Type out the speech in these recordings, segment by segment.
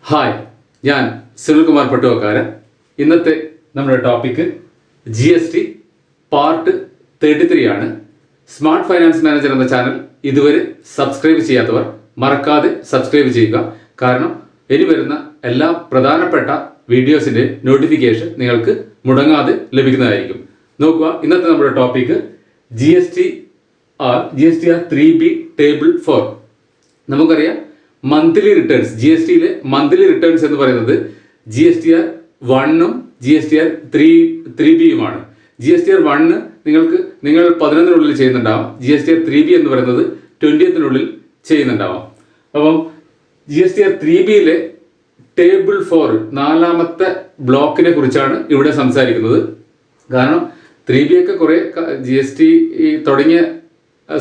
Hi, ഞാൻ സുനിൽകുമാർ പട്ടുവക്കാരൻ. ഇന്നത്തെ നമ്മുടെ ടോപ്പിക്ക് GST പാർട്ട് 33 ആണ്. സ്മാർട്ട് ഫൈനാൻസ് മാനേജർ എന്ന ചാനൽ ഇതുവരെ സബ്സ്ക്രൈബ് ചെയ്യാത്തവർ മറക്കാതെ സബ്സ്ക്രൈബ് ചെയ്യുക. കാരണം ഇനി വരുന്ന എല്ലാ പ്രധാനപ്പെട്ട വീഡിയോസിൻ്റെ നോട്ടിഫിക്കേഷൻ നിങ്ങൾക്ക് മുടങ്ങാതെ ലഭിക്കുന്നതായിരിക്കും. നോക്കുക, ഇന്നത്തെ നമ്മുടെ ടോപ്പിക്ക് GSTR-3B ടേബിൾ 4. നമുക്കറിയാം, മന്ത്ലി റിട്ടേൺസ്, GSTയിലെ മന്ത്ലി റിട്ടേൺസ് എന്ന് പറയുന്നത് GSTR-1 GSTR-3B GSTR-1 നിങ്ങൾ 11-നുള്ളിൽ ചെയ്യുന്നുണ്ടാവാം. GSTR-3B എന്ന് പറയുന്നത് 20-നുള്ളിൽ ചെയ്യുന്നുണ്ടാവാം. അപ്പം GSTR-3Bയിലെ ടേബിൾ 4 4ാമത്തെ ബ്ലോക്കിനെ കുറിച്ചാണ് ഇവിടെ സംസാരിക്കുന്നത്. കാരണം 3B ഒക്കെ കുറേ GST തുടങ്ങിയ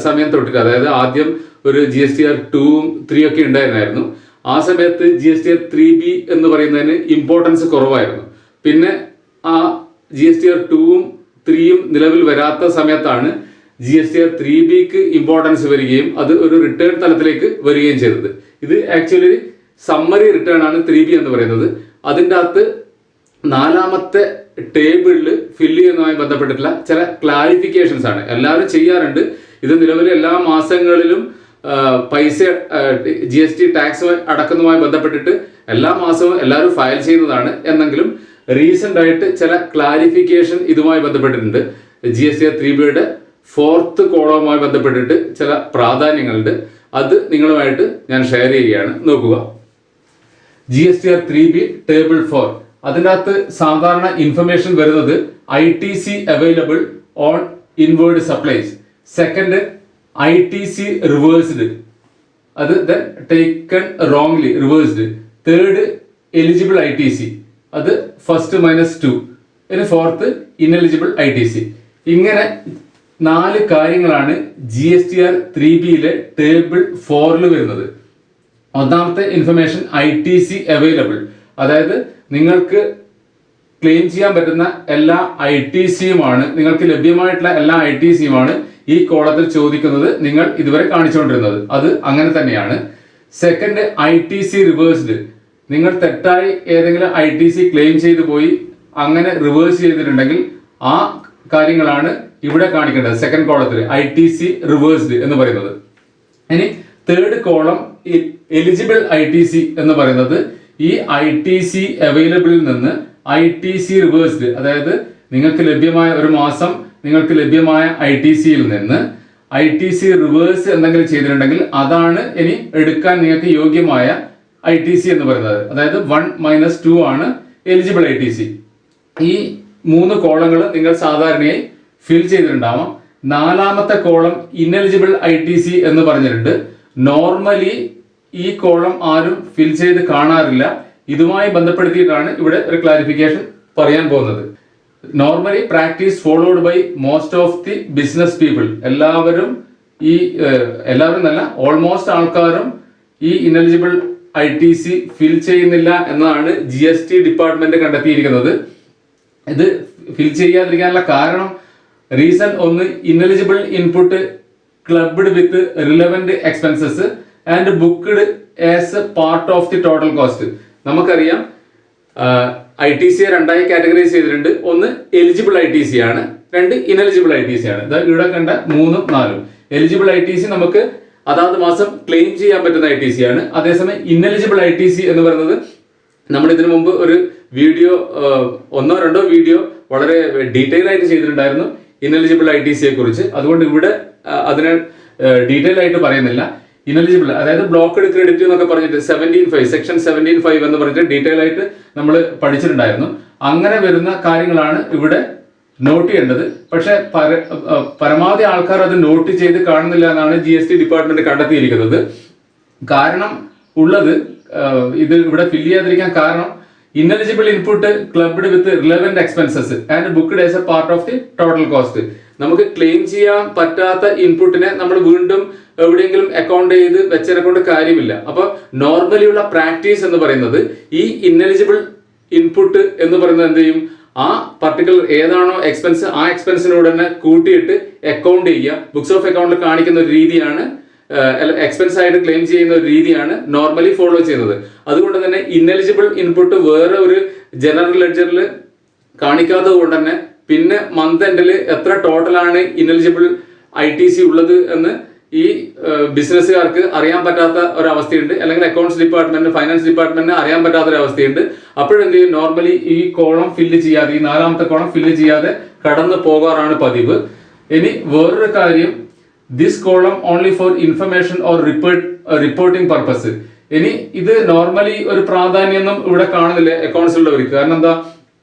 സമയം തൊട്ടിട്ട്, അതായത് ആദ്യം ഒരു GSTR-2ഉം 3 ഒക്കെ ഉണ്ടായിരുന്നു. ആ സമയത്ത് GSTR-3B എന്ന് പറയുന്നതിന് ഇമ്പോർട്ടൻസ് കുറവായിരുന്നു. പിന്നെ ആ GSTR-2ഉം 3യും നിലവിൽ വരാത്ത സമയത്താണ് GSTR-3Bക്ക് ഇമ്പോർട്ടൻസ് വരികയും അത് ഒരു റിട്ടേൺ തലത്തിലേക്ക് വരികയും ചെയ്തത്. ഇത് ആക്ച്വലി സമ്മറി റിട്ടേൺ ആണ് 3B എന്ന് പറയുന്നത്. അതിൻ്റെ അകത്ത് 4ാമത്തെ ടേബിളിൽ ഫില്ല് ചെയ്യുന്നതുമായി ബന്ധപ്പെട്ടിട്ടുള്ള ചില ക്ലാരിഫിക്കേഷൻസ് ആണ്. എല്ലാവരും ചെയ്യാറുണ്ട്. ഇത് നിലവിലെ എല്ലാ മാസങ്ങളിലും പൈസ GST ടാക്സ് അടക്കുന്നതുമായി ബന്ധപ്പെട്ടിട്ട് എല്ലാ മാസവും എല്ലാവരും ഫയൽ ചെയ്യുന്നതാണ്. എന്നെങ്കിലും റീസെൻ്റ് ആയിട്ട് ചില ക്ലാരിഫിക്കേഷൻ ഇതുമായി ബന്ധപ്പെട്ടിട്ടുണ്ട്. GSTR-3Bയുടെ 4th കോളവുമായി ബന്ധപ്പെട്ടിട്ട് ചില പ്രാധാന്യങ്ങളുണ്ട്. അത് നിങ്ങളുമായിട്ട് ഞാൻ ഷെയർ ചെയ്യുകയാണ്. നോക്കുക, GSTR-3B ടേബിൾ 4. അതിനകത്ത് സാധാരണ ഇൻഫർമേഷൻ വരുന്നത് ITC Available on inward supplies. Second ITC Reversed, അത് taken wrongly reversed. Third Eligible ITC, അത് 1st -2. ഇനി 4th Ineligible ITC. ഇങ്ങനെ 4 കാര്യങ്ങളാണ് GSTR-3Bയിലെ ടേബിൾ 4 വരുന്നത്. ഒന്നാമത്തെ ഇൻഫർമേഷൻ ITC Available, അതായത് നിങ്ങൾക്ക് ക്ലെയിം ചെയ്യാൻ പറ്റുന്ന എല്ലാ ITCയുമാണ്, നിങ്ങൾക്ക് ലഭ്യമായിട്ടുള്ള എല്ലാ ITCയുമാണ് ഈ കോളത്തിൽ ചോദിക്കുന്നത്. നിങ്ങൾ ഇതുവരെ കാണിച്ചുകൊണ്ടിരുന്നത് അത് അങ്ങനെ തന്നെയാണ്. സെക്കൻഡ് ITC Reversed, നിങ്ങൾ തെറ്റായി ഏതെങ്കിലും ITC ക്ലെയിം ചെയ്തു പോയി അങ്ങനെ റിവേഴ്സ് ചെയ്തിട്ടുണ്ടെങ്കിൽ ആ കാര്യങ്ങളാണ് ഇവിടെ കാണിക്കേണ്ടത്. സെക്കൻഡ് കോളത്തിൽ ITC Reversed എന്ന് പറയുന്നത്. ഇനി തേർഡ് കോളം എലിജിബിൾ ITC എന്ന് പറയുന്നത് ഈ ITC അവൈലബിളിൽ നിന്ന് ITC Reversed, അതായത് നിങ്ങൾക്ക് ലഭ്യമായ ഒരു മാസം നിങ്ങൾക്ക് ലഭ്യമായ ITCയിൽ നിന്ന് ITC റിവേഴ്സ് എന്തെങ്കിലും ചെയ്തിട്ടുണ്ടെങ്കിൽ അതാണ് ഇനി എടുക്കാൻ നിങ്ങൾക്ക് യോഗ്യമായ ITC എന്ന് പറയുന്നത്. അതായത് 1 - 2 ആണ് എലിജിബിൾ ITC. ഈ 3 കോളങ്ങൾ നിങ്ങൾ സാധാരണയായി ഫിൽ ചെയ്തിട്ടുണ്ടാവാം. 4ാമത്തെ കോളം ഇനെലിജിബിൾ ITC എന്ന് പറഞ്ഞിട്ടുണ്ട്. നോർമലി ഈ കോളം ആരും ഫിൽ ചെയ്ത് കാണാറില്ല. ഇതുമായി ബന്ധപ്പെടുത്തിയിട്ടാണ് ഇവിടെ ഒരു ക്ലാരിഫിക്കേഷൻ പറയാൻ പോകുന്നത്. Normally practice followed by most of the business people. എല്ലാവരും എന്നല്ല, ഓൾമോസ്റ്റ് ആൾക്കാരും ഈ ഇനെലിജിബിൾ ITC ഫിൽ ചെയ്യുന്നില്ല എന്നതാണ് GST ഡിപ്പാർട്ട്മെന്റ് കണ്ടെത്തിയിരിക്കുന്നത്. ഇത് ഫിൽ ചെയ്യാതിരിക്കാനുള്ള കാരണം റീസൺ ഒന്ന്, ineligible input clubbed with relevant expenses and booked as part of the total cost. നമുക്കറിയാം, ITCയെ 2ആയി കാറ്റഗറൈസ് ചെയ്തിട്ടുണ്ട്. ഒന്ന് എലിജിബിൾ ITC ആണ്, 2 ഇനെലിജിബിൾ ITC ആണ്. ഇവിടെ കണ്ട 3ഉം 4ഉം. എലിജിബിൾ ITC നമുക്ക് അതാത് മാസം ക്ലെയിം ചെയ്യാൻ പറ്റുന്ന ITC ആണ്. അതേസമയം ഇനെലിജിബിൾ ITC എന്ന് പറയുന്നത് നമ്മൾ ഇതിനു മുമ്പ് ഒരു വീഡിയോ 1 or 2 വീഡിയോ വളരെ ഡീറ്റെയിൽ ആയിട്ട് ചെയ്തിട്ടുണ്ടായിരുന്നു ഇനെലിജിബിൾ ITCയെ കുറിച്ച്. അതുകൊണ്ട് ഇവിടെ അതിനെ ഡീറ്റെയിൽ ആയിട്ട് പറയുന്നില്ല. ഇനെലിജിബിൾ, അതായത് ബ്ലോക്ക്ഡ് ക്രെഡിറ്റ് എന്നൊക്കെ പറഞ്ഞിട്ട് സെക്ഷൻ 17(5) എന്ന് പറഞ്ഞിട്ട് ഡീറ്റെയിൽ ആയിട്ട് നമ്മൾ പഠിച്ചിട്ടുണ്ടായിരുന്നു. അങ്ങനെ വരുന്ന കാര്യങ്ങളാണ് ഇവിടെ നോട്ട് ചെയ്യേണ്ടത്. പക്ഷെ പരമാവധി ആൾക്കാർ അത് നോട്ട് ചെയ്ത് കാണുന്നില്ല എന്നാണ് GST ഡിപ്പാർട്ട്മെന്റ് കണ്ടെത്തിയിരിക്കുന്നത്. കാരണം ഉള്ളത്, ഇത് ഇവിടെ ഫിൽ ചെയ്യാതിരിക്കാൻ കാരണം, ineligible input clubbed with relevant expenses and booked as A part of the total cost. നമുക്ക് ക്ലെയിം ചെയ്യാൻ പറ്റാത്ത ഇൻപുട്ടിനെ നമ്മൾ വീണ്ടും എവിടെയെങ്കിലും അക്കൗണ്ട് ചെയ്ത് വെച്ചതിനെ കൊണ്ട് കാര്യമില്ല. അപ്പൊ നോർമലി ഉള്ള പ്രാക്ടീസ് എന്ന് പറയുന്നത് ഈ ഇനെലിജിബിൾ ഇൻപുട്ട് എന്ന് പറയുന്നത് എന്ത് ചെയ്യും, ആ പർട്ടിക്കുലർ ഏതാണോ എക്സ്പെൻസ് ആ എക്സ്പെൻസിനോട് തന്നെ കൂട്ടിയിട്ട് അക്കൗണ്ട് ചെയ്യുക. ബുക്സ് ഓഫ് അക്കൗണ്ടിൽ കാണിക്കുന്ന ഒരു രീതിയാണ് എക്സ്പെൻസ് ആയിട്ട് ക്ലെയിം ചെയ്യുന്ന ഒരു രീതിയാണ് നോർമലി ഫോളോ ചെയ്യുന്നത്. അതുകൊണ്ട് തന്നെ ഇന്നെലിജിബിൾ ഇൻപുട്ട് വേറെ ഒരു ജനറൽ ലെഡ്ജറിൽ കാണിക്കാത്തത് കൊണ്ട് തന്നെ പിന്നെ മന്ത് എൻഡിൽ എത്ര ടോട്ടലാണ് ഇന്നെലിജിബിൾ ITC ഉള്ളത് എന്ന് ഈ ബിസിനസ്സുകാർക്ക് അറിയാൻ പറ്റാത്ത ഒരവസ്ഥയുണ്ട്, അല്ലെങ്കിൽ അക്കൗണ്ട്സ് ഡിപ്പാർട്ട്മെന്റ്, ഫൈനാൻസ് ഡിപ്പാർട്ട്മെന്റിന് അറിയാൻ പറ്റാത്ത ഒരു അവസ്ഥയുണ്ട്. അപ്പോഴെന്ത് ചെയ്യും, നോർമലി ഈ കോളം ഫില്ല് ചെയ്യാതെ, ഈ 4ാമത്തെ കോളം ഫില്ല് ചെയ്യാതെ കടന്നു പോകാറാണ് പതിവ്. ഇനി വേറൊരു കാര്യം, this column only for information or reporting purpose. ഇനി ഇത് നോർമലി ഒരു പ്രാധാന്യമൊന്നും ഇവിടെ കാണുന്നില്ല അക്കൗണ്ട്സിലുള്ളവർക്ക്. കാരണം എന്താ,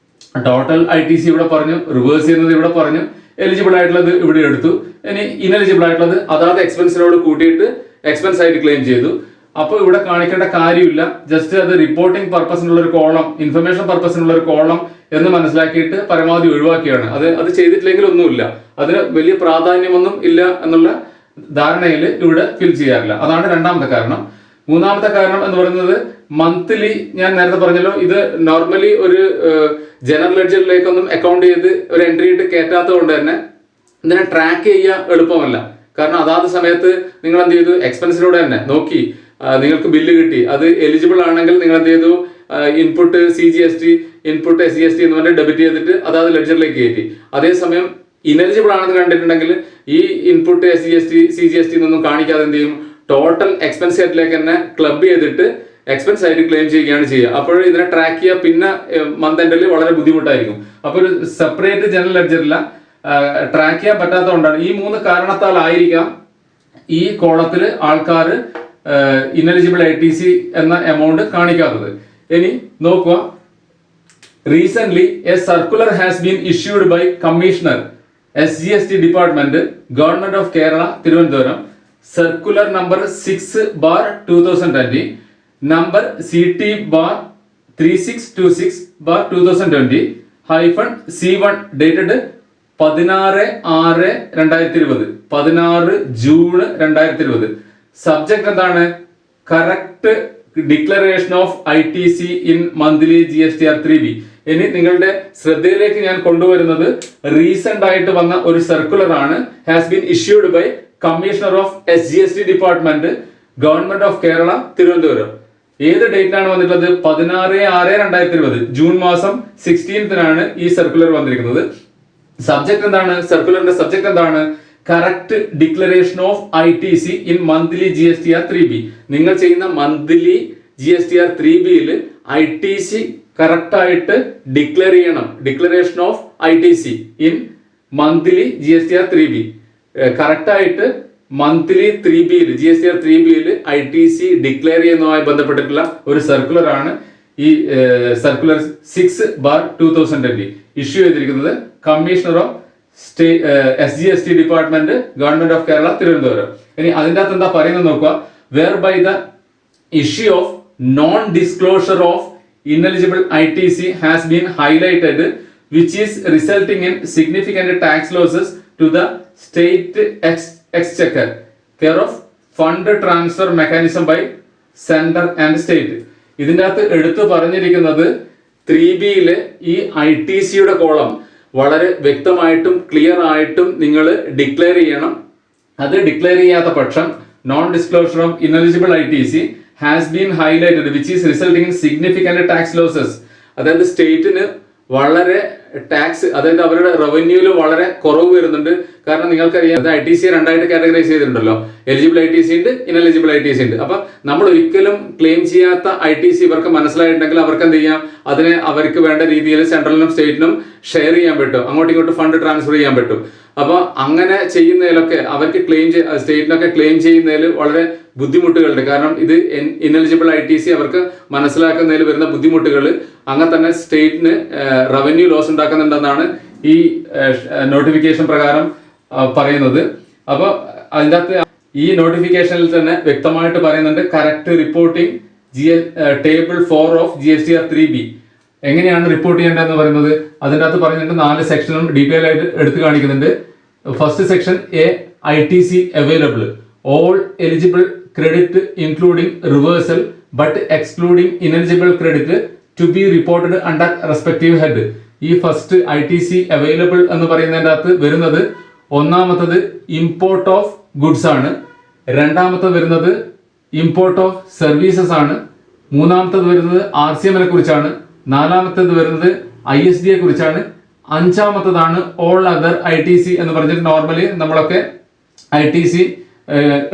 ടോട്ടൽ ITC ഇവിടെ പറഞ്ഞു, റിവേഴ്സ് ചെയ്യുന്നത് ഇവിടെ പറഞ്ഞു, എലിജിബിൾ ആയിട്ടുള്ളത് ഇവിടെ എടുത്തു, ഇനി ഇനെലിജിബിൾ ആയിട്ടുള്ളത് അതാത് എക്സ്പെൻസിനോട് കൂട്ടിയിട്ട് എക്സ്പെൻസ് ആയിട്ട് ക്ലെയിം ചെയ്തു. അപ്പോൾ ഇവിടെ കാണിക്കേണ്ട കാര്യമില്ല, ജസ്റ്റ് അത് റിപ്പോർട്ടിംഗ് പർപ്പസിനുള്ള ഒരു കോളം, ഇൻഫർമേഷൻ പർപ്പസിനുള്ള ഒരു കോളം എന്ന് മനസ്സിലാക്കിയിട്ട് പരമാവധി ഒഴിവാക്കിയാണ്. അത് ചെയ്തിട്ടില്ലെങ്കിൽ ഒന്നുമില്ല, അതിന് വലിയ പ്രാധാന്യമൊന്നും ഇല്ല എന്നുള്ള ധാരണയിൽ ഇവിടെ ഫിൽ ചെയ്യാറില്ല. അതാണ് 2ാമത്തെ കാരണം. 3ാമത്തെ കാരണം എന്ന് പറയുന്നത് മന്ത്ലി, ഞാൻ നേരത്തെ പറഞ്ഞല്ലോ, ഇത് നോർമലി ഒരു ജനറൽ ലെഡ്ജറിലേക്കൊന്നും അക്കൗണ്ട് ചെയ്ത് ഒരു എൻട്രി ഇട്ട് കയറ്റാത്തത് കൊണ്ട് തന്നെ ഇതിനെ ട്രാക്ക് ചെയ്യാൻ എളുപ്പമല്ല. കാരണം അതാത് സമയത്ത് നിങ്ങൾ എന്ത് ചെയ്തു, എക്സ്പെൻസിലൂടെ തന്നെ നോക്കി നിങ്ങൾക്ക് ബില്ല് കിട്ടി, അത് എലിജിബിൾ ആണെങ്കിൽ നിങ്ങൾ എന്ത് ചെയ്തു, ഇൻപുട്ട് CGST, ഇൻപുട്ട് SGST എന്ന് പറഞ്ഞാൽ ഡെബിറ്റ് ചെയ്തിട്ട് അതാത് ലെഡ്ജറിലേക്ക് കയറ്റി. അതേസമയം ഇനെലിജിബിൾ ആണെന്ന് കണ്ടിട്ടുണ്ടെങ്കിൽ ഈ ഇൻപുട്ട് SGST, CGST എന്നൊന്നും കാണിക്കാതെ എന്ത് ചെയ്യും, ടോട്ടൽ എക്സ്പെൻസ് ഹെഡിലേക്ക് തന്നെ ക്ലബ് ചെയ്തിട്ട് എക്സ്പെൻസ് ആയിട്ട് ക്ലെയിം ചെയ്യുകയാണ് ചെയ്യുക. അപ്പോൾ ഇതിനെ ട്രാക്ക് ചെയ്യുക പിന്നെ മന്ത് എൻഡിൽ വളരെ ബുദ്ധിമുട്ടായിരിക്കും. അപ്പോൾ ഒരു സെപ്പറേറ്റ് ജനറൽ ലെഡ്ജറില്ല ട്രാക്ക് ചെയ്യാൻ പറ്റാത്തതുകൊണ്ടാണ്, ഈ 3 കാരണത്താലായിരിക്കാം ഈ കോളത്തിൽ ആൾക്കാർ ഇനെലിജിബിൾ ITC എന്ന എമൗണ്ട് കാണിക്കാത്തത്. ഇനി നോക്കുക, recent a circular has been issued by commissioner SGST department, government of Kerala, Thiruvananthapuram, circular number 6/2020, number CT/3626/2020 -C1 dated 16/6/2020, 16 June 2020. Subject എന്താണ്, correct declaration of ITC in monthly GSTR-3B. ഇനി നിങ്ങളുടെ ശ്രദ്ധയിലേക്ക് ഞാൻ കൊണ്ടുവരുന്നത് റീസെന്റ് ആയിട്ട് വന്ന ഒരു സർക്കുലർ ആണ്, has been issued by commissioner of SGST department, government of Kerala, Thiruvananthapuram. ഏത് ഡേറ്റിലാണ് വന്നിട്ടുള്ളത്, 16/6/2020, ജൂൺ മാസം 16th ഈ സർക്കുലർ വന്നിരിക്കുന്നത്. സബ്ജക്ട് എന്താണ്, സർക്കുലറിന്റെ സബ്ജക്ട് എന്താണ്, correct declaration of ITC in monthly GSTR-3B. നിങ്ങൾ ചെയ്യുന്ന മന്ത്ലി GSTR-3Bയിൽ ITC കറക്റ്റ് ആയിട്ട് ഡിക്ലെയർ ചെയ്യണം. Declaration of ITC in monthly GSTR-3B correct ആയിട്ട് മന്ത്ലി 3Bയിൽ GSTR-3Bയിൽ ITC ഡിക്ലെയർ ചെയ്യുന്നതുമായി ബന്ധപ്പെട്ടിട്ടുള്ള ഒരു സർക്കുലർ ആണ് ഈ സർക്കുലർ 6/2020 ഇഷ്യൂ ചെയ്തിരിക്കുന്നത് commissioner of SGST department, government of Kerala, Thiruvananthapuram. ഇനി അതിൻ്റെ അകത്ത് എന്താ പറയുന്നത് നോക്കുക, where by the issue of non disclosure of ineligible ITC has been highlighted, which is resulting in significant tax losses to the state exchequer, care of fund transfer mechanism by center and state. ഇതിൻ്റെ അകത്ത് എടുത്തു പറഞ്ഞിരിക്കുന്നത് 3Bയിലെ ഈ ITCയുടെ column വളരെ വ്യക്തമായിട്ടും clear ആയിട്ടും നിങ്ങൾ declare ചെയ്യണം. അത് ഡിക്ലെയർ ചെയ്യാത്ത പക്ഷം non disclosure of ineligible ITC has been highlighted, which is resulting in significant tax losses. അതായത് സ്റ്റേറ്റിന് വളരെ ടാക്സ്, അതായത് അവരുടെ റവന്യൂവിൽ വളരെ കുറവ് വരുന്നുണ്ട്. കാരണം നിങ്ങൾക്കറിയാം ITC 2ആയിട്ട് കാറ്റഗറൈസ് ചെയ്തിട്ടുണ്ടല്ലോ, എലിജിബിൾ ITC ഉണ്ട്, ഇനെലിജിബിൾ ITC ഉണ്ട്. അപ്പൊ നമ്മൾ ഒരിക്കലും ക്ലെയിം ചെയ്യാത്ത ITC ഇവർക്ക് മനസ്സിലായിട്ടുണ്ടെങ്കിൽ അവർക്ക് എന്ത് ചെയ്യാം, അതിനെ അവർക്ക് വേണ്ട രീതിയിൽ സെൻട്രലിനും സ്റ്റേറ്റിനും ഷെയർ ചെയ്യാൻ പറ്റും, അങ്ങോട്ടും ഇങ്ങോട്ടും ഫണ്ട് ട്രാൻസ്ഫർ ചെയ്യാൻ പറ്റും. അപ്പൊ അങ്ങനെ ചെയ്യുന്നതിലൊക്കെ അവർക്ക് സ്റ്റേറ്റിനൊക്കെ ക്ലെയിം ചെയ്യുന്നതിൽ വളരെ ബുദ്ധിമുട്ടുകളുണ്ട്. കാരണം ഇത് ഇനെലിജിബിൾ ITC അവർക്ക് മനസ്സിലാക്കുന്നതിൽ വരുന്ന ബുദ്ധിമുട്ടുകൾ അങ്ങനെ തന്നെ സ്റ്റേറ്റിന് റവന്യൂ ലോസ് ഉണ്ടാക്കുന്നുണ്ടെന്നാണ് ഈ നോട്ടിഫിക്കേഷൻ പ്രകാരം പറയുന്നത്. അപ്പോൾ അതിൻ്റെ അകത്ത് ഈ നോട്ടിഫിക്കേഷനിൽ തന്നെ വ്യക്തമായിട്ട് പറയുന്നുണ്ട്, correct reporting table 4 of GSTR-3B എങ്ങനെയാണ് റിപ്പോർട്ട് ചെയ്യേണ്ടതെന്ന് പറയുന്നത്. അതിൻ്റെ അകത്ത് പറയുന്നുണ്ട് 4 സെക്ഷനും ഡീറ്റെയിൽ ആയിട്ട് എടുത്തു കാണിക്കുന്നുണ്ട്. First section ITC Available, all eligible credit including reversal but excluding ineligible credit to be reported under respective head. ഈ ഫസ്റ്റ് ITC Available എന്ന് പറയുന്നതിൻ്റെ അകത്ത് വരുന്നത് ഒന്നാമത്തത് ഇമ്പോർട്ട് ഓഫ് ഗുഡ്സ് ആണ്, രണ്ടാമത്തെ വരുന്നത് ഇമ്പോർട്ട് ഓഫ് സർവീസസ് ആണ്. മൂന്നാമത്തത് വരുന്നത് RCM കുറിച്ചാണ്. നാലാമത്തേത് വരുന്നത് ISD കുറിച്ചാണ്. അഞ്ചാമത്തതാണ് ഓൾ അതർ ITC എന്ന് പറഞ്ഞിട്ട് നോർമലി നമ്മളൊക്കെ ITC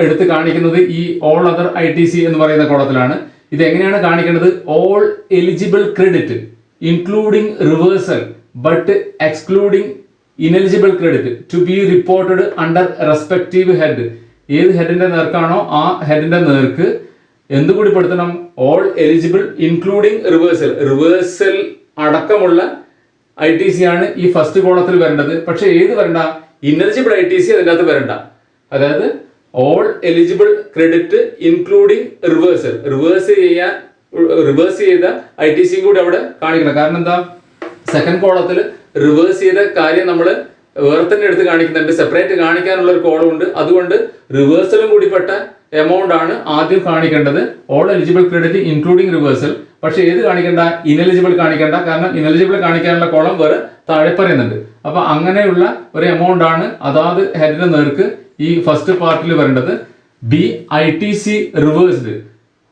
എടുത്ത് കാണിക്കുന്നത് ഈ ഓൾ അതർ ITC എന്ന് പറയുന്ന കോളത്തിലാണ്. ഇത് എങ്ങനെയാണ് കാണിക്കേണ്ടത്? All eligible credit including reversal but excluding ineligible credit to be reported under respective head. ഏത് ഹെഡിന്റെ നേർക്കാണോ ആ ഹെഡിന്റെ നേർക്ക് എന്തുകൂടി പെടുത്തണം? ഓൾ എലിജിബിൾ ഇൻക്ലൂഡിംഗ് റിവേഴ്സൽ അടക്കമുള്ള ITC ആണ് ഈ ഫസ്റ്റ് കോളത്തിൽ വരേണ്ടത്. പക്ഷെ ഏത് വരണ്ട? ഇനെലിജിബിൾ ITC അതിൻ്റെ അകത്ത് വരണ്ട. അതായത് all eligible credit including reverse ചെയ്ത ITC കൂടി അവിടെ കാണിക്കണം. കാരണം എന്താ? സെക്കൻഡ് കോളത്തിൽ റിവേഴ്സ് ചെയ്ത കാര്യം നമ്മൾ വേറെ തന്നെ എടുത്ത് കാണിക്കുന്നുണ്ട്, സെപ്പറേറ്റ് കാണിക്കാനുള്ള ഒരു കോളം ഉണ്ട്. അതുകൊണ്ട് റിവേഴ്സലും കൂടി പെട്ട എമൗണ്ട് ആണ് ആദ്യം കാണിക്കേണ്ടത്. All eligible credit including reversal. പക്ഷെ ഏത് കാണിക്കണ്ട? ഇനെലിജിബിൾ കാണിക്കണ്ട. കാരണം ഇനെലിജിബിൾ കാണിക്കാനുള്ള കോളം വേറെ താഴെ പറയുന്നുണ്ട്. അപ്പൊ അങ്ങനെയുള്ള ഒരു എമൗണ്ട് ആണ് അതാത് ഹെഡിന്റെ നേർക്ക് ഈ ഫസ്റ്റ് പാർട്ടിൽ വരേണ്ടത്. B ITC reversed.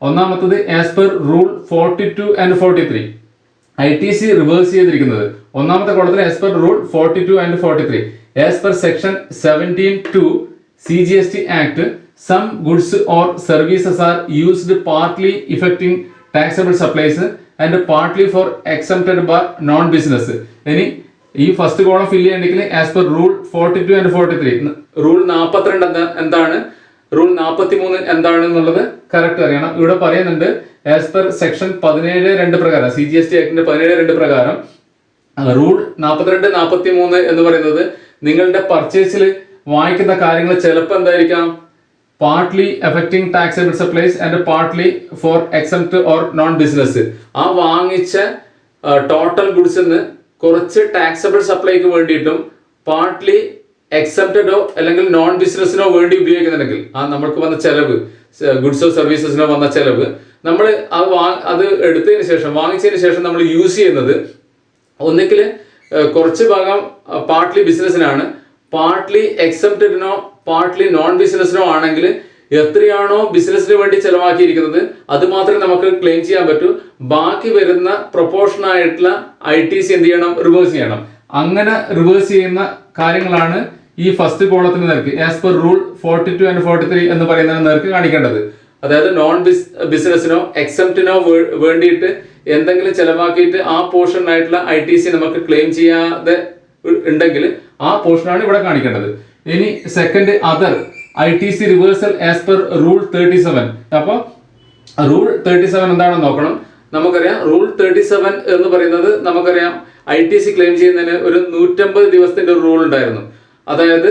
ഒന്നാമത്തത് as per rule 42 and 43. ITC reverse ചെയ്തിരിക്കുന്നത് ഒന്നാമത്തെ കോളത്തിൽ as per rule 42 and 43. As per section 17(2) CGST Act, some goods or services are used partly affecting taxable supplies and partly for exempted by non-business. ഇനി ഈ first column fill ചെയ്യണമെങ്കിൽ as per rule 42 and 43. Rule 42 എന്താണ്, rule 43 എന്താണ് എന്നുള്ളത് correct അറിയണം. ഇവിടെ പറയുന്നുണ്ട് as per section 17(2) പ്രകാരം, CGST ആക്ടിന്റെ 17(2) പ്രകാരം റൂൾ 42, 43 എന്ന് പറയുന്നത് നിങ്ങളുടെ പർച്ചേസിൽ വാങ്ങിക്കുന്ന കാര്യങ്ങൾ ചിലപ്പോൾ എന്തായിരിക്കാം? Partly effecting taxable supplies and partly for exempt or non business. ആ വാങ്ങിച്ച ടോട്ടൽ ഗുഡ്സിന് കുറച്ച് ടാക്സബിൾ സപ്ലൈക്ക് വേണ്ടിയിട്ടും പാർട്ട്ലി എക്സംപ്റ്റഡോ അല്ലെങ്കിൽ നോൺ ബിസിനസ്സിനോ വേണ്ടി ഉപയോഗിക്കുന്നുണ്ടെങ്കിൽ ആ നമ്മൾക്ക് വന്ന ചെലവ്, ഗുഡ്സോ സർവീസസിനോ വന്ന ചെലവ് നമ്മൾ അത് എടുത്തതിന് ശേഷം, വാങ്ങിച്ചതിന് ശേഷം നമ്മൾ യൂസ് ചെയ്യുന്നത് ഒന്നിക്കൽ കുറച്ച് ഭാഗം പാർട്ട്ലി ബിസിനസ്സിനാണ്, പാർട്ട്ലി എക്സംപ്റ്റഡിനോ പാർട്ട്ലി നോൺ ബിസിനസ്സിനോ ആണെങ്കിൽ എത്രയാണോ ബിസിനസ്സിന് വേണ്ടി ചെലവാക്കിയിരിക്കുന്നത് അത് മാത്രമേ നമുക്ക് ക്ലെയിം ചെയ്യാൻ പറ്റൂ. ബാക്കി വരുന്ന പ്രൊപ്പോർഷൻ ആയിട്ടുള്ള ITC എന്ത് ചെയ്യണം? റിവേഴ്സ് ചെയ്യണം. അങ്ങനെ റിവേഴ്സ് ചെയ്യുന്ന കാര്യങ്ങളാണ് ഈ ഫസ്റ്റ് കോളത്തിന് നേർക്ക് ആസ് പെർ റൂൾ 42 and 43 എന്ന് പറയുന്നതിന് നേർക്ക് കാണിക്കേണ്ടത്. അതായത് നോൺ ബിസിനസ്സിനോ എക്സംപ്റ്റിനോ വേണ്ടിയിട്ട് എന്തെങ്കിലും ചെലവാക്കിയിട്ട് ആ പോർഷൻ ആയിട്ടുള്ള ITC നമുക്ക് ക്ലെയിം ചെയ്യാതെ ഉണ്ടെങ്കിൽ ആ പോർഷനാണ് ഇവിടെ കാണിക്കേണ്ടത്. ഇനി second other ITC reversal as per rule 37. അപ്പോൾ റൂൾ 37 എന്താണെന്ന് നോക്കണം. നമുക്കറിയാം റൂൾ 37 എന്ന് പറയുന്നത് നമുക്കറിയാം ITC ക്ലെയിം ചെയ്യുന്നതിന് ഒരു 150 ദിവസത്തിന്റെ ഒരു റൂൾ ഉണ്ടായിരുന്നു. അതായത്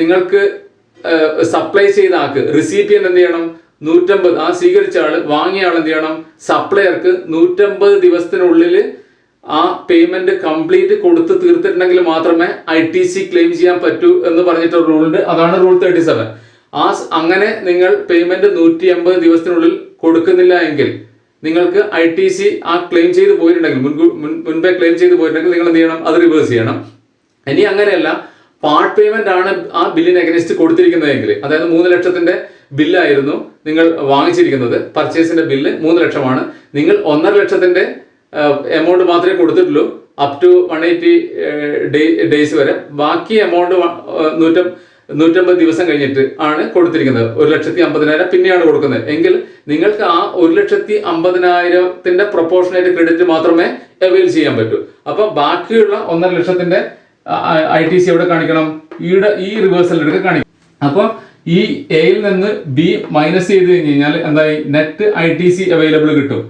നിങ്ങൾക്ക് സപ്ലൈ ചെയ്ത ആൾക്ക് റിസീപ്പിയന്റ് എന്ത് ചെയ്യണം? 150, ആ സ്വീകരിച്ച ആള്, വാങ്ങിയ ആൾ എന്ത് ചെയ്യണം? സപ്ലയർക്ക് 150 ദിവസത്തിനുള്ളിൽ ആ പേയ്മെന്റ് കംപ്ലീറ്റ് കൊടുത്ത് തീർത്തിട്ടുണ്ടെങ്കിൽ മാത്രമേ ITC ക്ലെയിം ചെയ്യാൻ പറ്റൂ എന്ന് പറഞ്ഞിട്ട് റൂൾ ഉണ്ട്. അതാണ് റൂൾ 37. അങ്ങനെ നിങ്ങൾ പേയ്മെന്റ് 180 ദിവസത്തിനുള്ളിൽ കൊടുക്കുന്നില്ല എങ്കിൽ നിങ്ങൾക്ക് ITC ആ ക്ലെയിം ചെയ്ത് പോയിട്ടുണ്ടെങ്കിൽ, മുൻപേ ക്ലെയിം ചെയ്ത് പോയിട്ടുണ്ടെങ്കിൽ നിങ്ങൾ എന്ത് ചെയ്യണം? അത് റിവേഴ്സ് ചെയ്യണം. ഇനി അങ്ങനെയല്ല, പാർട്ട് പേയ്മെന്റ് ആണ് ആ ബില്ലിന് അഗൈൻസ്റ്റ് കൊടുത്തിരിക്കുന്നതെങ്കിൽ, അതായത് 3 ലക്ഷത്തിന്റെ ബില്ലായിരുന്നു നിങ്ങൾ വാങ്ങിച്ചിരിക്കുന്നത്, പർച്ചേസിന്റെ ബില്ല് 3 ലക്ഷമാണ്, നിങ്ങൾ 1.5 ലക്ഷത്തിന്റെ എമൗണ്ട് മാത്രമേ കൊടുത്തിട്ടുള്ളൂ അപ് ടു 180 ഡേയ്സ് വരെ. ബാക്കി എമൗണ്ട് 150 ദിവസം കഴിഞ്ഞിട്ട് ആണ് കൊടുത്തിരിക്കുന്നത്. 1,50,000 പിന്നെയാണ് കൊടുക്കുന്നത് എങ്കിൽ നിങ്ങൾക്ക് ആ 1,50,000 പ്രൊപ്പോർഷനേറ്റ് ക്രെഡിറ്റ് മാത്രമേ അവൈൽ ചെയ്യാൻ പറ്റൂ. അപ്പൊ ബാക്കിയുള്ള 1.5 ലക്ഷത്തിന്റെ ITC എവിടെ കാണിക്കണം? ഈ റിവേഴ്സൽ എടുത്ത് കാണിക്കണം. അപ്പൊ ഈ എയിൽ നിന്ന് ബി മൈനസ് ചെയ്ത് കഴിഞ്ഞാൽ എന്തായി? നെറ്റ് ITC അവൈലബിൾ കിട്ടും.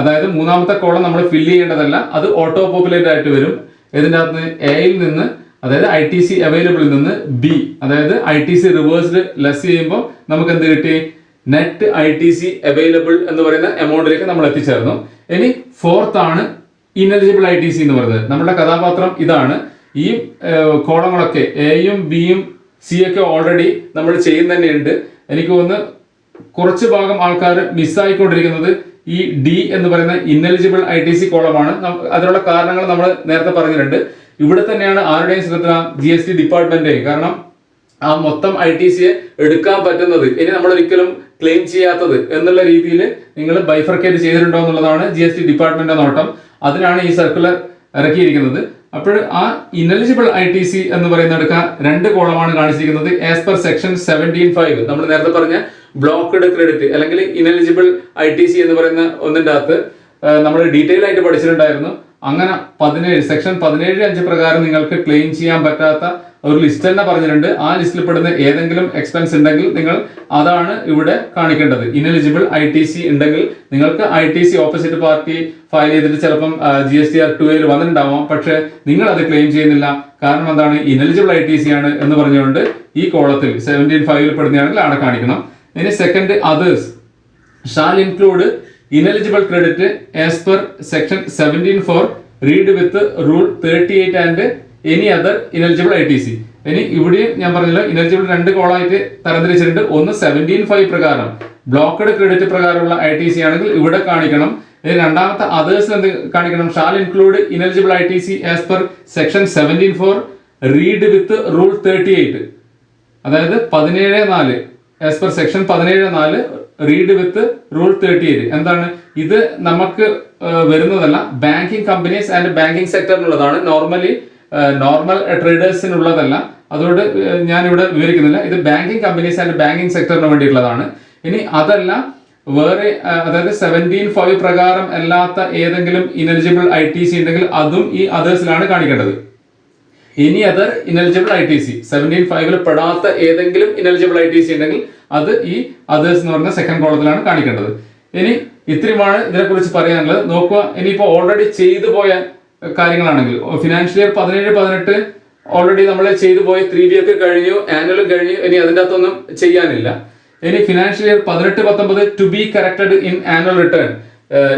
അതായത് മൂന്നാമത്തെ കോളം നമ്മൾ ഫില്ല് ചെയ്യേണ്ടതല്ല, അത് ഓട്ടോ പോപ്പുലേറ്റ് ആയിട്ട് വരും. ഇതിൻ്റെ അകത്ത് എയിൽ നിന്ന്, അതായത് ITC അവൈലബിളിൽ നിന്ന് ബി, അതായത് ITC റിവേഴ്സ്ഡ് ലെസ് ചെയ്യുമ്പോൾ നമുക്ക് എന്ത് കിട്ടി? നെറ്റ് ITC അവൈലബിൾ എന്ന് പറയുന്ന എമൗണ്ടിലേക്ക് നമ്മൾ എത്തിച്ചേർന്നു. ഇനി ഫോർത്ത് ആണ് ഇനെലിജിബിൾ ITC എന്ന് പറയുന്നത്. നമ്മുടെ കഥാപാത്രം ഇതാണ്. ഈ കോളങ്ങളൊക്കെ എയും ബിയും സി ഒക്കെ ഓൾറെഡി നമ്മൾ ചെയ്യുന്ന തന്നെയുണ്ട്. എനിക്ക് തോന്നുന്നു കുറച്ച് ഭാഗം ആൾക്കാർ മിസ്സായിക്കൊണ്ടിരിക്കുന്നത് ഈ ഡി എന്ന് പറയുന്ന ഇന്നെലിജിബിൾ ITC കോളമാണ്. അതിനുള്ള കാരണങ്ങൾ നമ്മൾ നേരത്തെ പറഞ്ഞിട്ടുണ്ട്. ഇവിടെ തന്നെയാണ് ആരുടെയും ശ്രദ്ധ GST ഡിപ്പാർട്ട്മെന്റ്. കാരണം ആ മൊത്തം ITC എടുക്കാൻ പറ്റുന്നത്, ഇനി നമ്മൾ ഒരിക്കലും ക്ലെയിം ചെയ്യാത്തത് എന്നുള്ള രീതിയിൽ നിങ്ങൾ ബൈഫർക്കേറ്റ് ചെയ്തിട്ടുണ്ടോ എന്നുള്ളതാണ് GST ഡിപ്പാർട്ട്മെന്റ് നോട്ടം. അതിനാണ് ഈ സർക്കുലർ ഇറക്കിയിരിക്കുന്നത്. അപ്പോൾ ആ ഇനലിജിബിൾ ITC എന്ന് പറയുന്നിടക്ക 2 കോളമാണ് കാണിച്ചിരിക്കുന്നത്. ആസ് പെർ സെക്ഷൻ 17(5) നമ്മൾ നേരത്തെ പറഞ്ഞ ബ്ലോക്ക്ഡ് ക്രെഡിറ്റ് അല്ലെങ്കിൽ ഇനലിജിബിൾ ITC എന്ന് പറയുന്ന ഒന്നിൻ്റെ അകത്ത് നമ്മൾ ഡീറ്റെയിൽ ആയിട്ട് പഠിച്ചിട്ടുണ്ടായിരുന്നു. അങ്ങനെ സെക്ഷൻ 17(5) പ്രകാരം നിങ്ങൾക്ക് ക്ലെയിം ചെയ്യാൻ പറ്റാത്ത ഒരു ലിസ്റ്റ് തന്നെ പറഞ്ഞിട്ടുണ്ട്. ആ ലിസ്റ്റിൽ പെടുന്ന ഏതെങ്കിലും എക്സ്പെൻസ് ഉണ്ടെങ്കിൽ നിങ്ങൾ അതാണ് ഇവിടെ കാണിക്കേണ്ടത്. ഇനലിജിബിൾ ITC ഉണ്ടെങ്കിൽ നിങ്ങൾക്ക് ITC ഓപ്പോസിറ്റ് പാർട്ടി ഫയൽ ചെയ്തിട്ട് ചിലപ്പം GSTR-2A വന്നിട്ടുണ്ടാവാം, പക്ഷെ നിങ്ങൾ അത് ക്ലെയിം ചെയ്യുന്നില്ല. കാരണം എന്താണ്? ഇനലിജിബിൾ ITC ആണ് എന്ന് പറഞ്ഞുകൊണ്ട് ഈ കോളത്തിൽ 17(5) പെടുന്നതാണെങ്കിൽ അവിടെ കാണിക്കണം. ഇനി second, others shall include ineligible credit as per section 17(4) read with rule 38 and any other ineligible ITC. ഇനി ഇവിടെയും ഞാൻ പറഞ്ഞല്ലോ, ഇനലിജിബിൾ 2 കോളായിട്ട് തരംതിരിച്ചിട്ടുണ്ട്. ഒന്ന് 17(5) പ്രകാരം ബ്ലോക്ക്ഡ് ക്രെഡിറ്റ് പ്രകാരമുള്ള ITC ആണെങ്കിൽ ഇവിടെ കാണിക്കണം. ഇനി രണ്ടാമത്തെ അതേഴ്സ് എന്ത് കാണിക്കണം? Shall include ineligible ITC as per section 17(4) read with rule 38, അതായത് 17(4) as per section 17(4) read with rule 38. എന്താണ് ഇത്? നമുക്ക് വരുന്നതല്ല, ബാങ്കിങ് കമ്പനീസ് ആൻഡ് ബാങ്കിങ് സെക്ടറിനുള്ളതാണ്. നോർമൽ ട്രേഡേഴ്സിനുള്ളതല്ല. അതുകൊണ്ട് ഞാനിവിടെ വിവരിക്കുന്നില്ല. ഇത് ബാങ്കിങ് കമ്പനീസ് ആൻഡ് ബാങ്കിങ് സെക്ടറിന് വേണ്ടിയിട്ടുള്ളതാണ്. ഇനി അതല്ല, വേറെ അതായത് 17(5) പ്രകാരം അല്ലാത്ത ഏതെങ്കിലും ഇനലിജിബിൾ ITC ഉണ്ടെങ്കിൽ അതും ഈ അതേഴ്സിലാണ് കാണിക്കേണ്ടത്. ഇനി അതർ ഇനലിജിബിൾ ITC 17(5) പെടാത്ത ഏതെങ്കിലും ഇനലിജിബിൾ ITC ഉണ്ടെങ്കിൽ അത് ഈ അതേഴ്സ് എന്ന് പറഞ്ഞ സെക്കൻഡ് കോളത്തിലാണ് കാണിക്കേണ്ടത്. ഇനി ഇത്രയുമാണ് ഇതിനെക്കുറിച്ച് പറയാനുള്ളത്. നോക്കുക, ഇനിയിപ്പോൾ ഓൾറെഡി ചെയ്തു പോയ കാര്യങ്ങളാണെങ്കിൽ ഫിനാൻഷ്യൽ ഇയർ 17-18 ഓൾറെഡി നമ്മൾ ചെയ്തു പോയി, 3B ഒക്കെ കഴിഞ്ഞു, ആനുവലും കഴിഞ്ഞു, ഇനി അതിൻ്റെ അകത്തൊന്നും ചെയ്യാനില്ല. ഇനി financial year 18-19 to be corrected in annual return.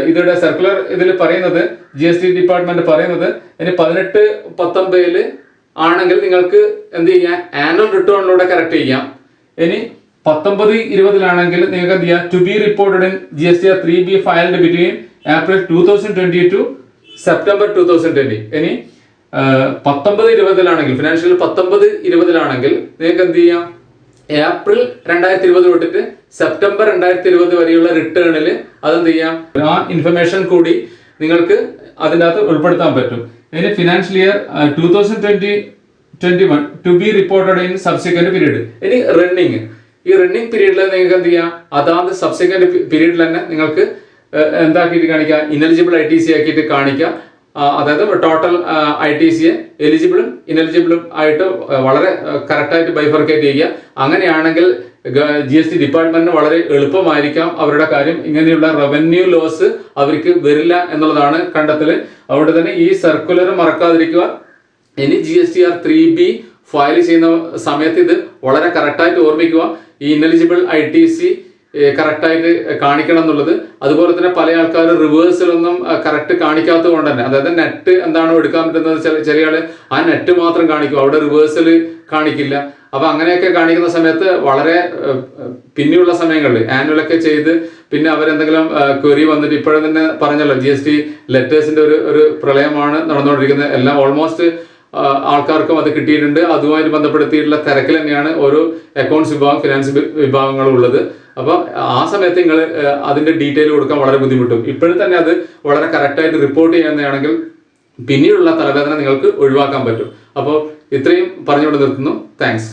ഇതിയുടെ സർക്കുലർ ഇതിൽ പറയുന്നത്, GST ഡിപ്പാർട്ട്മെന്റ് പറയുന്നത്, ഇനി 18-19 ആണെങ്കിൽ നിങ്ങൾക്ക് എന്ത് ചെയ്യാം? ആനുവൽ റിട്ടേണിലൂടെ കറക്റ്റ് ചെയ്യാം. ഇനി 19-20 നിങ്ങൾക്ക് എന്ത് ചെയ്യാം? To be reported in GSTR-3B filed between April 2020 to September 2020. ഇനി 19-20 ഫിനാൻഷ്യൽ 19-20 നിങ്ങൾക്ക് എന്ത് ചെയ്യാം? April 2020 തൊട്ടിട്ട് September 2020 വരെയുള്ള റിട്ടേണിൽ അതെന്ത് ചെയ്യാം? ആ ഇൻഫർമേഷൻ കൂടി നിങ്ങൾക്ക് അതിൻ്റെ അകത്ത് ഉൾപ്പെടുത്താൻ പറ്റും. ഇനി financial year 2020-21 to be reported in subsequent period. ഇനി ഈ റണ്ണിങ് പീരീഡിൽ നിങ്ങൾക്ക് എന്ത് ചെയ്യാം? അതാത് സബ്സിക്വന്റ് പീരീഡിൽ തന്നെ നിങ്ങൾക്ക് എന്താക്കിയിട്ട് കാണിക്കുക? ഇനലിജിബിൾ ITC ആക്കിയിട്ട് കാണിക്കുക. അതായത് ടോട്ടൽ ITC എലിജിബിളും ഇനലിജിബിളും ആയിട്ട് വളരെ കറക്റ്റായിട്ട് ബൈഫർക്കേറ്റ് ചെയ്യുക. അങ്ങനെയാണെങ്കിൽ GST ഡിപ്പാർട്ട്മെന്റിന് വളരെ എളുപ്പമായിരിക്കാം അവരുടെ കാര്യം. ഇങ്ങനെയുള്ള റവന്യൂ ലോസ് അവർക്ക് വരില്ല എന്നുള്ളതാണ് കണ്ടെത്തൽ. അതുകൊണ്ട് തന്നെ ഈ സർക്കുലർ മറക്കാതിരിക്കുക. ഇനി GSTR-3B ഫയൽ ചെയ്യുന്ന സമയത്ത് ഇത് വളരെ കറക്റ്റായിട്ട് ഓർമ്മിക്കുക. ഈ ഇനലിജിബിൾ ITC കറക്റ്റായിട്ട് കാണിക്കണം എന്നുള്ളത്. അതുപോലെ തന്നെ പല ആൾക്കാർ റിവേഴ്സിലൊന്നും കറക്റ്റ് കാണിക്കാത്തത് കൊണ്ട് തന്നെ, അതായത് നെറ്റ് എന്താണോ എടുക്കാൻ പറ്റുന്നത്, ചെറിയ ആള് ആ നെറ്റ് മാത്രം കാണിക്കും, അവിടെ റിവേഴ്സിൽ കാണിക്കില്ല. അപ്പൊ അങ്ങനെയൊക്കെ കാണിക്കുന്ന സമയത്ത് വളരെ പിന്നെയുള്ള സമയങ്ങളിൽ ആനുവലൊക്കെ ചെയ്ത് പിന്നെ അവരെന്തെങ്കിലും ക്വറി വന്നിട്ട്, ഇപ്പോഴും തന്നെ പറഞ്ഞല്ലോ GST ലെറ്റേഴ്സിന്റെ ഒരു പ്രളയമാണ് നടന്നുകൊണ്ടിരിക്കുന്നത്. എല്ലാം ഓൾമോസ്റ്റ് ആൾക്കാർക്കും അത് കിട്ടിയിട്ടുണ്ട്. അതുമായിട്ട് ബന്ധപ്പെടുത്തിയിട്ടുള്ള തിരക്കിൽ തന്നെയാണ് ഓരോ അക്കൗണ്ട്സ് വിഭാഗം, ഫിനാൻസ് വിഭാഗങ്ങളും ഉള്ളത്. അപ്പൊ ആ സമയത്ത് നിങ്ങൾ അതിന്റെ ഡീറ്റെയിൽ കൊടുക്കാൻ വളരെ ബുദ്ധിമുട്ടും. ഇപ്പോഴും തന്നെ അത് വളരെ കറക്റ്റായിട്ട് റിപ്പോർട്ട് ചെയ്യുന്നതാണെങ്കിൽ പിന്നീടുള്ള തലവേദന നിങ്ങൾക്ക് ഒഴിവാക്കാൻ പറ്റും. അപ്പോൾ ഇത്രയും പറഞ്ഞുകൊണ്ട് നിർത്തുന്നു. താങ്ക്സ്.